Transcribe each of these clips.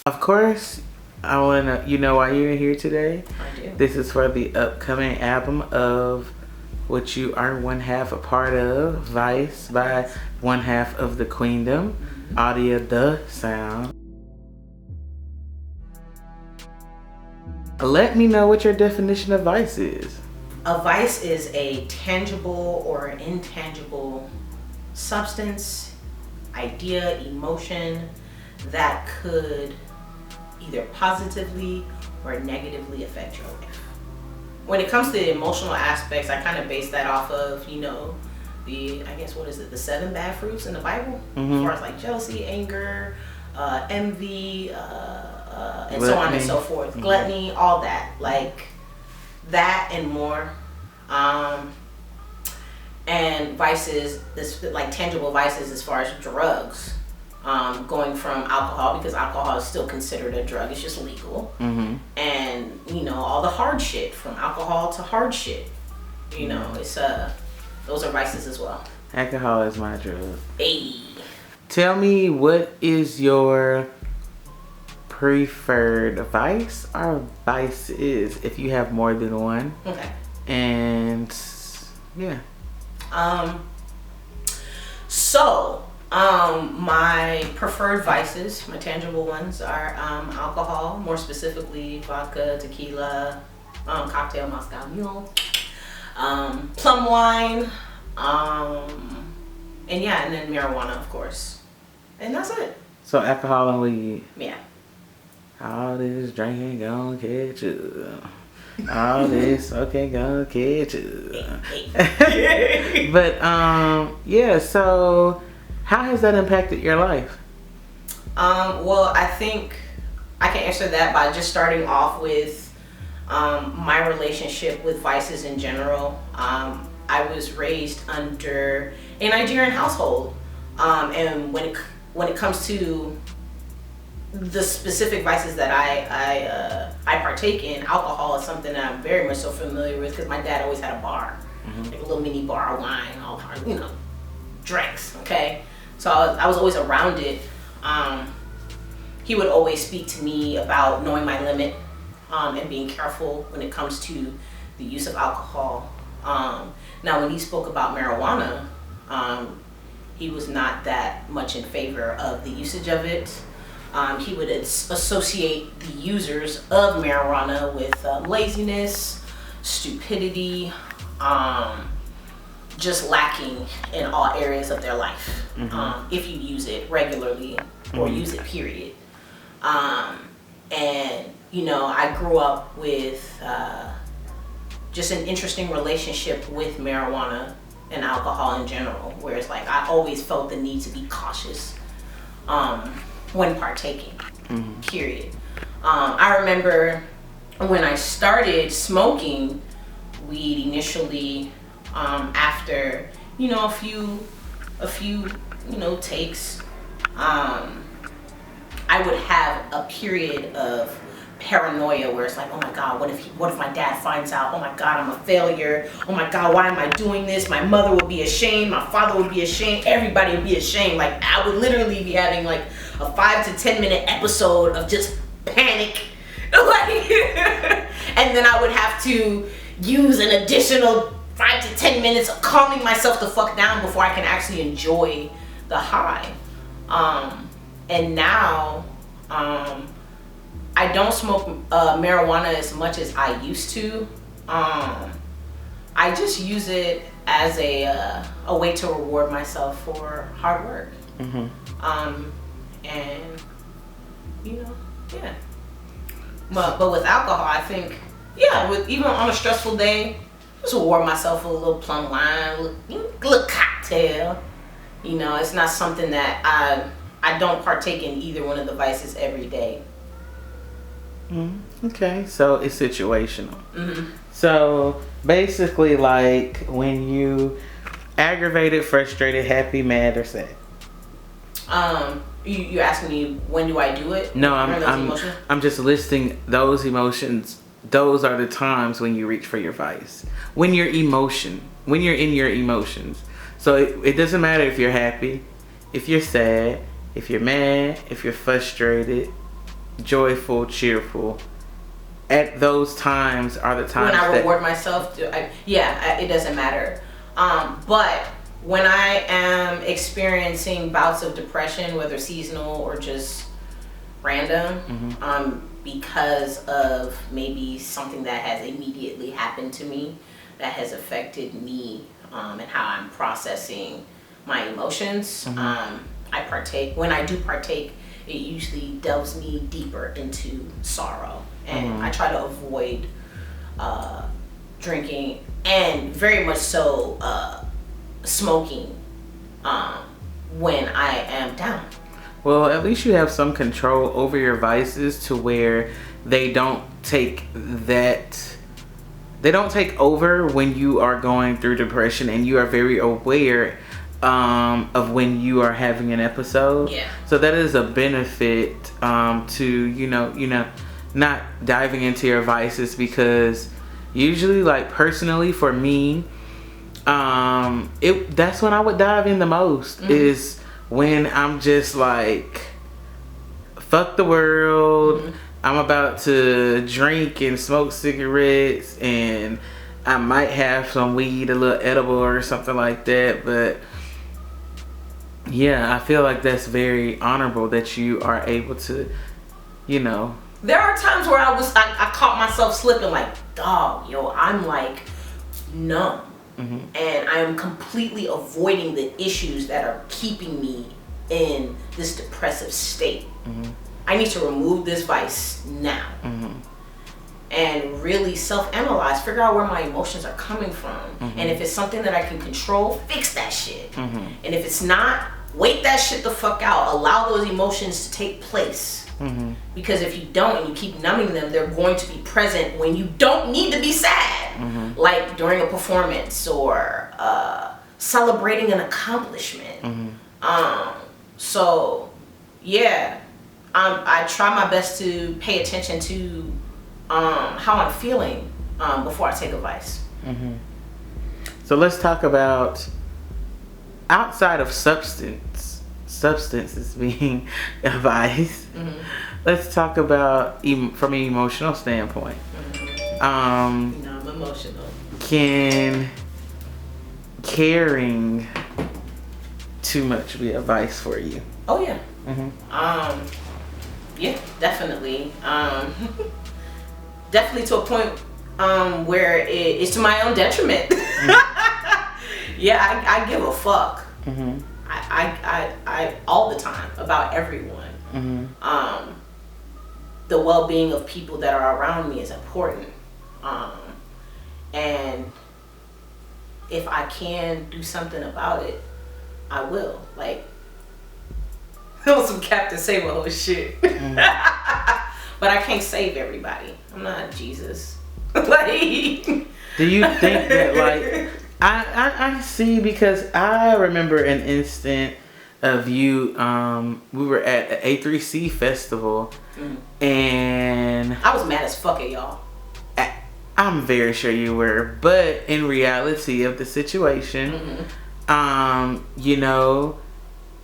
Of course, I wanna. You know why you're here today? I do. This is for the upcoming album of what you are one half a part of, Vice, by one half of the Queendom, AUDIADASOUnd. Let me know what your definition of vice is. A vice is a tangible or intangible substance, idea, emotion that could either positively or negatively affect your life. When it comes to the emotional aspects, I kind of base that off of, the 7 bad fruits in the Bible, as far as like jealousy, anger, envy, and so on and so forth, gluttony, all that, like that and more. And vices, like tangible vices as far as drugs, going from alcohol, because alcohol is still considered a drug, it's just legal. And all the hard shit, from alcohol to hard shit, it's those are vices as well. Alcohol is my drug. Hey, tell me, what is your preferred vice or vices, if you have more than one? okay. And yeah. My preferred vices, my tangible ones, are alcohol, more specifically vodka, tequila, cocktail, Moscow Mule, plum wine, and then marijuana, of course. And that's it. So alcohol and weed. Yeah. All this drinking gonna catch you. All this okay gonna catch you. But yeah, so how has that impacted your life? Well, I think I can answer that by just starting off with my relationship with vices in general. I was raised under a Nigerian household, and when it comes to the specific vices that I partake in, alcohol is something that I'm very much so familiar with, because my dad always had a bar, like a little mini bar of wine, all drinks. Okay, so I was always around it. He would always speak to me about knowing my limit, and being careful when it comes to the use of alcohol. Now, when he spoke about marijuana, he was not that much in favor of the usage of it. He would associate the users of marijuana with laziness, stupidity, just lacking in all areas of their life, if you use it regularly or use it, period. And I grew up with just an interesting relationship with marijuana and alcohol in general, where it's like I always felt the need to be cautious when partaking, period. I remember when I started smoking weed initially, after a few takes, I would have a period of paranoia where it's like, oh my God, what if my dad finds out? Oh my God, I'm a failure. Oh my God, why am I doing this? My mother would be ashamed. My father would be ashamed. Everybody would be ashamed. Like, I would literally be having like a 5 to 10 minute episode of just panic. And then I would have to use an additional 5 to 10 minutes of calming myself the fuck down before I can actually enjoy the high. And now, I don't smoke marijuana as much as I used to. I just use it as a way to reward myself for hard work. And yeah. But with alcohol, I think, even on a stressful day, just reward myself with a little plum wine, little cocktail. It's not something that I don't partake in either one of the vices every day. Okay, so it's situational. So basically, like when you aggravated, frustrated, happy, mad, or sad. You asking me when do I do it? No, I'm just listing those emotions. Those are the times when you reach for your vice. When you're in your emotions. So it doesn't matter if you're happy, if you're sad, if you're mad, if you're frustrated, joyful, cheerful. At those times are the times when I reward myself. It doesn't matter. But when I am experiencing bouts of depression, whether seasonal or just random, because of maybe something that has immediately happened to me that has affected me, and how I'm processing my emotions, I partake. When I do partake, it usually delves me deeper into sorrow, and I try to avoid drinking, and very much so smoking when I am down. Well, at least you have some control over your vices to where they don't take over when you are going through depression, and you are very aware of when you are having an episode. Yeah. So that is a benefit to not diving into your vices, because usually, like, personally for me, that's when I would dive in the most, is when I'm just like, fuck the world. I'm about to drink and smoke cigarettes, and I might have some weed, a little edible or something like that. But yeah, I feel like that's very honorable that you are able to, There are times where I caught myself slipping, like, dog, I'm like numb. And I am completely avoiding the issues that are keeping me in this depressive state. I need to remove this vice now. And really self-analyze, figure out where my emotions are coming from. And if it's something that I can control, fix that shit. And if it's not, wait that shit the fuck out. Allow those emotions to take place. Because if you don't and you keep numbing them, they're going to be present when you don't need to be sad. Like during a performance or celebrating an accomplishment. So yeah, I try my best to pay attention to how I'm feeling before I take a vice. So let's talk about, outside of substances being a vice, let's talk about from an emotional standpoint. I'm emotional. Can caring too much be a vice for you? Oh yeah. Yeah, definitely. Definitely to a point where it is to my own detriment. Yeah, I give a fuck. I all the time about everyone. The well-being of people that are around me is important. And if I can do something about it, I will. Like, that was some Captain Save-A-Ho shit. But I can't save everybody. I'm not Jesus. Like, do you think that, like, I see, because I remember an instant of you, we were at the A3C festival, and I was mad as fuck at y'all. I'm very sure you were, but in reality of the situation,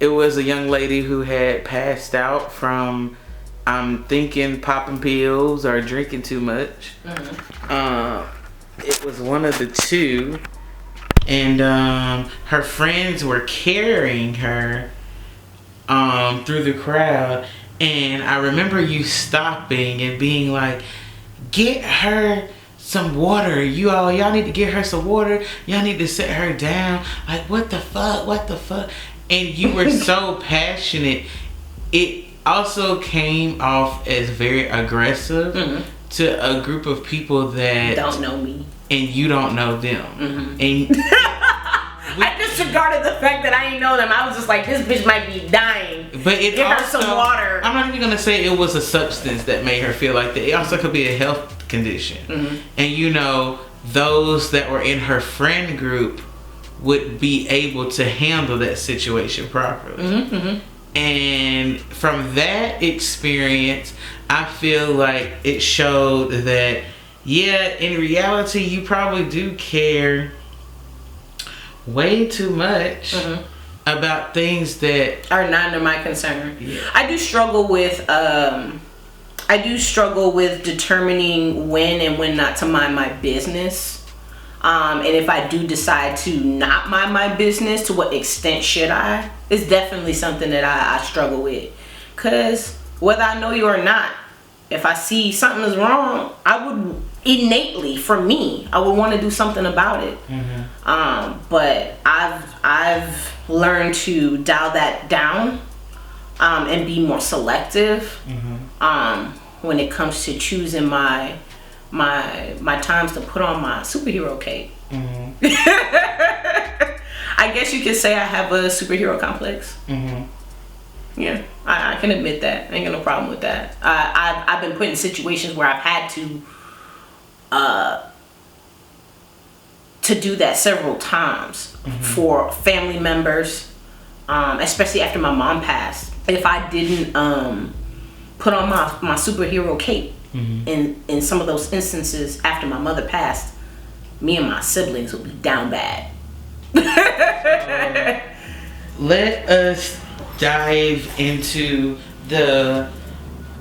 it was a young lady who had passed out from, I'm thinking, popping pills or drinking too much. It was one of the two. And her friends were carrying her through the crowd. And I remember you stopping and being like, get her some water. Y'all need to get her some water. Y'all need to sit her down. Like, what the fuck? And you were so passionate. It also came off as very aggressive to a group of people that don't know me. And you don't know them. And I disregarded the fact that I didn't know them. I was just like, this bitch might be dying. But it give also, her some water. I'm not even gonna say it was a substance that made her feel like that. It also could be a health condition. And those that were in her friend group would be able to handle that situation properly. And from that experience, I feel like it showed that, yeah, in reality, you probably do care way too much about things that are not under my concern. I do struggle with do struggle with determining when and when not to mind my business. And if I do decide to not mind my business, to what extent should I? It's definitely something that I struggle with. Because whether I know you or not, if I see something is wrong, I would innately, for me, I would want to do something about it. But I've learned to dial that down and be more selective when it comes to choosing my times to put on my superhero cape. I guess you could say I have a superhero complex. Yeah, I can admit that. I ain't got no problem with that. I've been put in situations where I've had to do that several times for family members, especially after my mom passed. If I didn't put on my superhero cape in some of those instances after my mother passed, me and my siblings would be down bad. Let us dive into the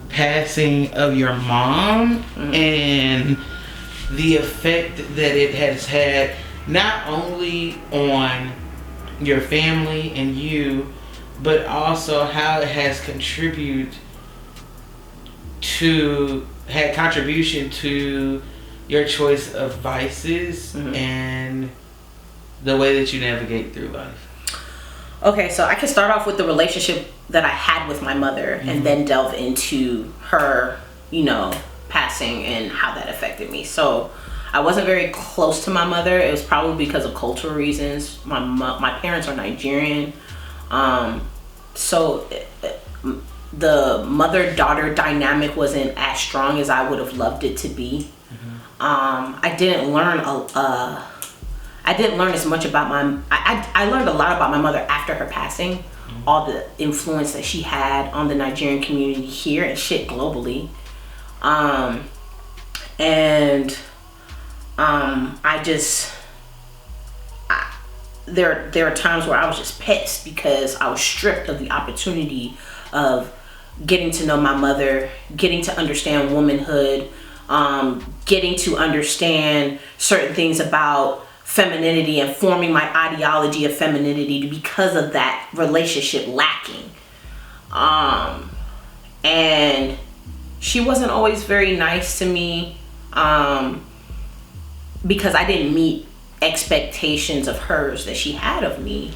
passing of your mom and the effect that it has had not only on your family and you, but also how it has had contribution to your choice of vices and the way that you navigate through life. Okay, so I can start off with the relationship that I had with my mother and then delve into her, passing and how that affected me. So I wasn't very close to my mother. It was probably because of cultural reasons. My parents are Nigerian. So the mother-daughter dynamic wasn't as strong as I would have loved it to be. I didn't learn as much about I learned a lot about my mother after her passing, all the influence that she had on the Nigerian community here and shit globally. There are times where I was just pissed because I was stripped of the opportunity of getting to know my mother, getting to understand womanhood, getting to understand certain things about femininity and forming my ideology of femininity because of that relationship lacking. And she wasn't always very nice to me because I didn't meet expectations of hers that she had of me.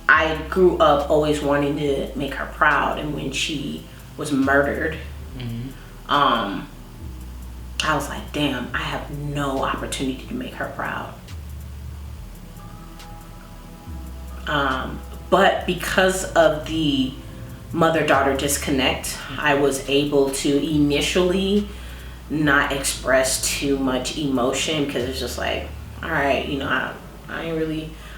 I grew up always wanting to make her proud, and when she was murdered, I was like, damn, I have no opportunity to make her proud. But because of the mother-daughter disconnect, I was able to initially not express too much emotion because it's just like, all right, I'm not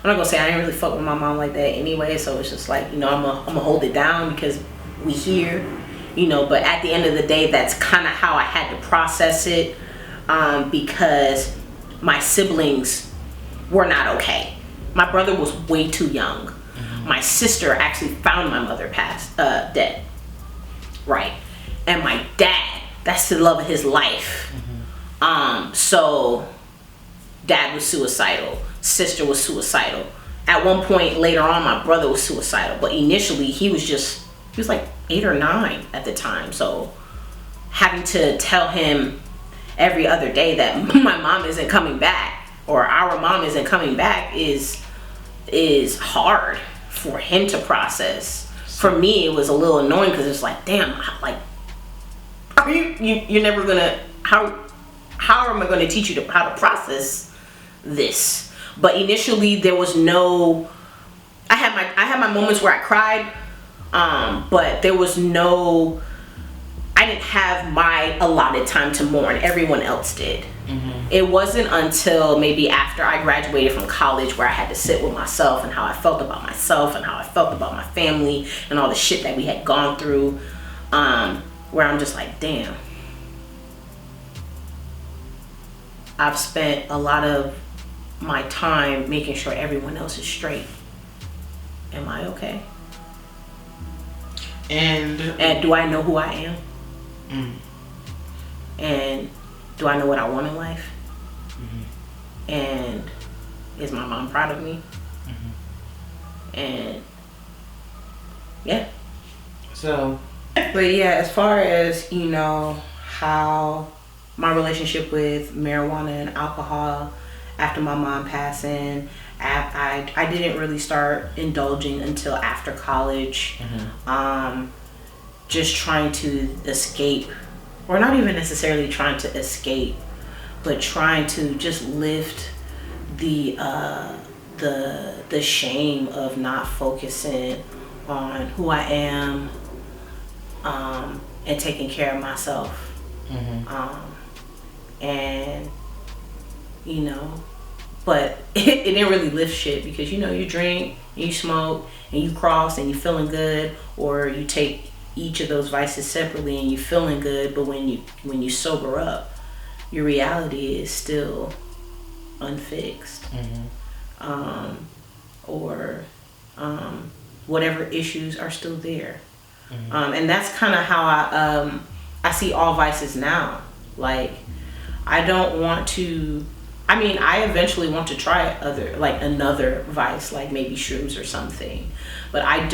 gonna say I ain't really fuck with my mom like that anyway, so it's just like, I'm gonna hold it down because we here, but at the end of the day, that's kind of how I had to process it, because my siblings were not okay. My brother was way too young. My sister actually found my mother dead, right? And my dad, that's the love of his life. So dad was suicidal, sister was suicidal. At one point later on, my brother was suicidal, but initially he was like 8 or 9 at the time. So having to tell him every other day that my mom isn't coming back or our mom isn't coming back is hard for him to process. For me, it was a little annoying because it's like, damn, like, are you're never gonna, how am I gonna teach you how to process this? But initially there was no, I had my moments where I cried, but there was no, I didn't have my allotted time to mourn. Everyone else did. It wasn't until maybe after I graduated from college where I had to sit with myself and how I felt about myself and how I felt about my family and all the shit that we had gone through, where I'm just like, damn, I've spent a lot of my time making sure everyone else is straight. Am I okay? And do I know who I am? Mm. And do I know what I want in life? Mm-hmm. And is my mom proud of me? Mm-hmm. And yeah. So, but yeah, as far as, you know, how my relationship with marijuana and alcohol after my mom passing, I didn't really start indulging until after college. mm-hmm. Just trying to escape, or not even necessarily trying to escape, but trying to just lift the shame of not focusing on who I am, and taking care of myself. Mm-hmm. And you know, but it didn't really lift shit, because you know, you drink and you smoke and you cross and you feeling good, or you take each of those vices separately and you feeling good, but when you sober up, your reality is still unfixed. Mm-hmm. Or whatever issues are still there. Mm-hmm. And that's kind of how I see all vices now. Like, I don't want to, I mean, I eventually want to try another vice, like maybe shrooms or something, but I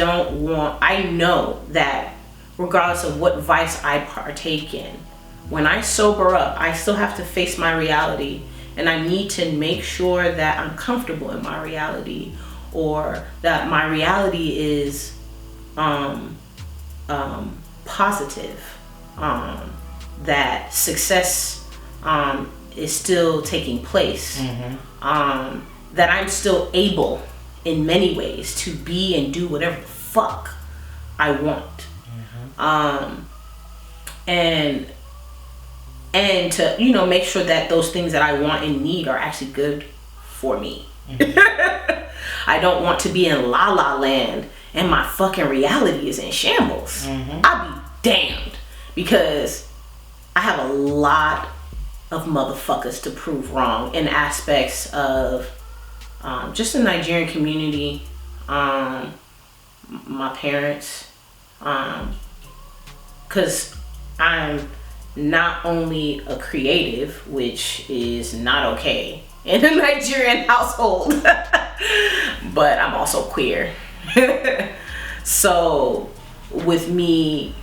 know that regardless of what vice I partake in, when I sober up, I still have to face my reality, and I need to make sure that I'm comfortable in my reality, or that my reality is positive, that success is still taking place, Mm-hmm. That I'm still able in many ways to be and do whatever the fuck I want. And to, you know, make sure that those things that I want and need are actually good for me. Mm-hmm. I don't want to be in la la land and my fucking reality is in shambles. Mm-hmm. I'll be damned, because I have a lot of motherfuckers to prove wrong in aspects of just the Nigerian community, my parents, because I'm not only a creative, which is not okay in a Nigerian household, but I'm also queer. So with me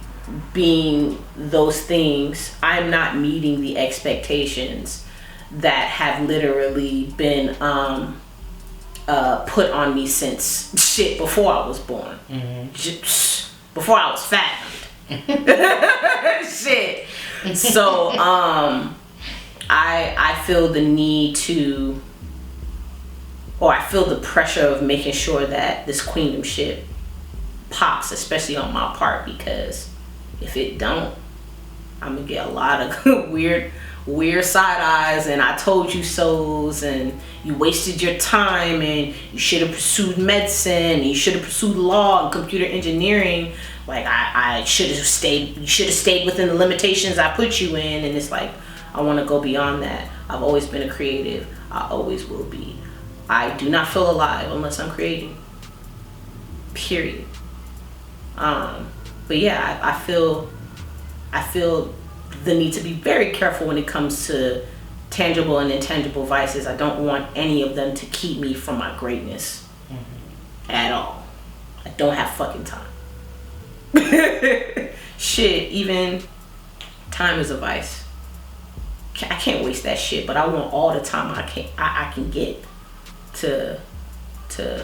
being those things, I'm not meeting the expectations that have literally been put on me since shit before I was born. Mm-hmm. Before I was fathomed. Shit. So I feel the need to, or I feel the pressure of making sure that this queendom shit pops, especially on my part, because if it don't, I'm gonna get a lot of weird side eyes and I told you so's, and you wasted your time, and you should have pursued medicine, and you should have pursued law and computer engineering. Like, I should have stayed, you should have stayed within the limitations I put you in. And it's like, I want to go beyond that. I've always been a creative. I always will be. I do not feel alive unless I'm creating. Period. But yeah, I feel the need to be very careful when it comes to tangible and intangible vices. I don't want any of them to keep me from my greatness. At all. I don't have fucking time. Shit, even time is a vice. I can't waste that shit, but I want all the time I can get to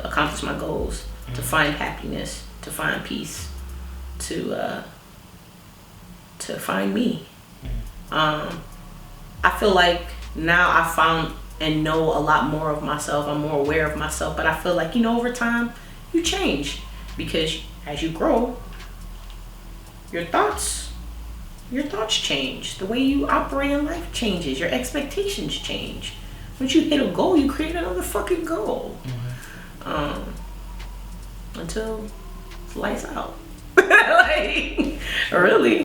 accomplish my goals, to find happiness, to find peace, to find me. I feel like now I found and know a lot more of myself. I'm more aware of myself, but I feel like, you know, over time you change, because as you grow, your thoughts change. The way you operate in life changes. Your expectations change. Once you hit a goal, you create another fucking goal. Until it's lights out. Like, really.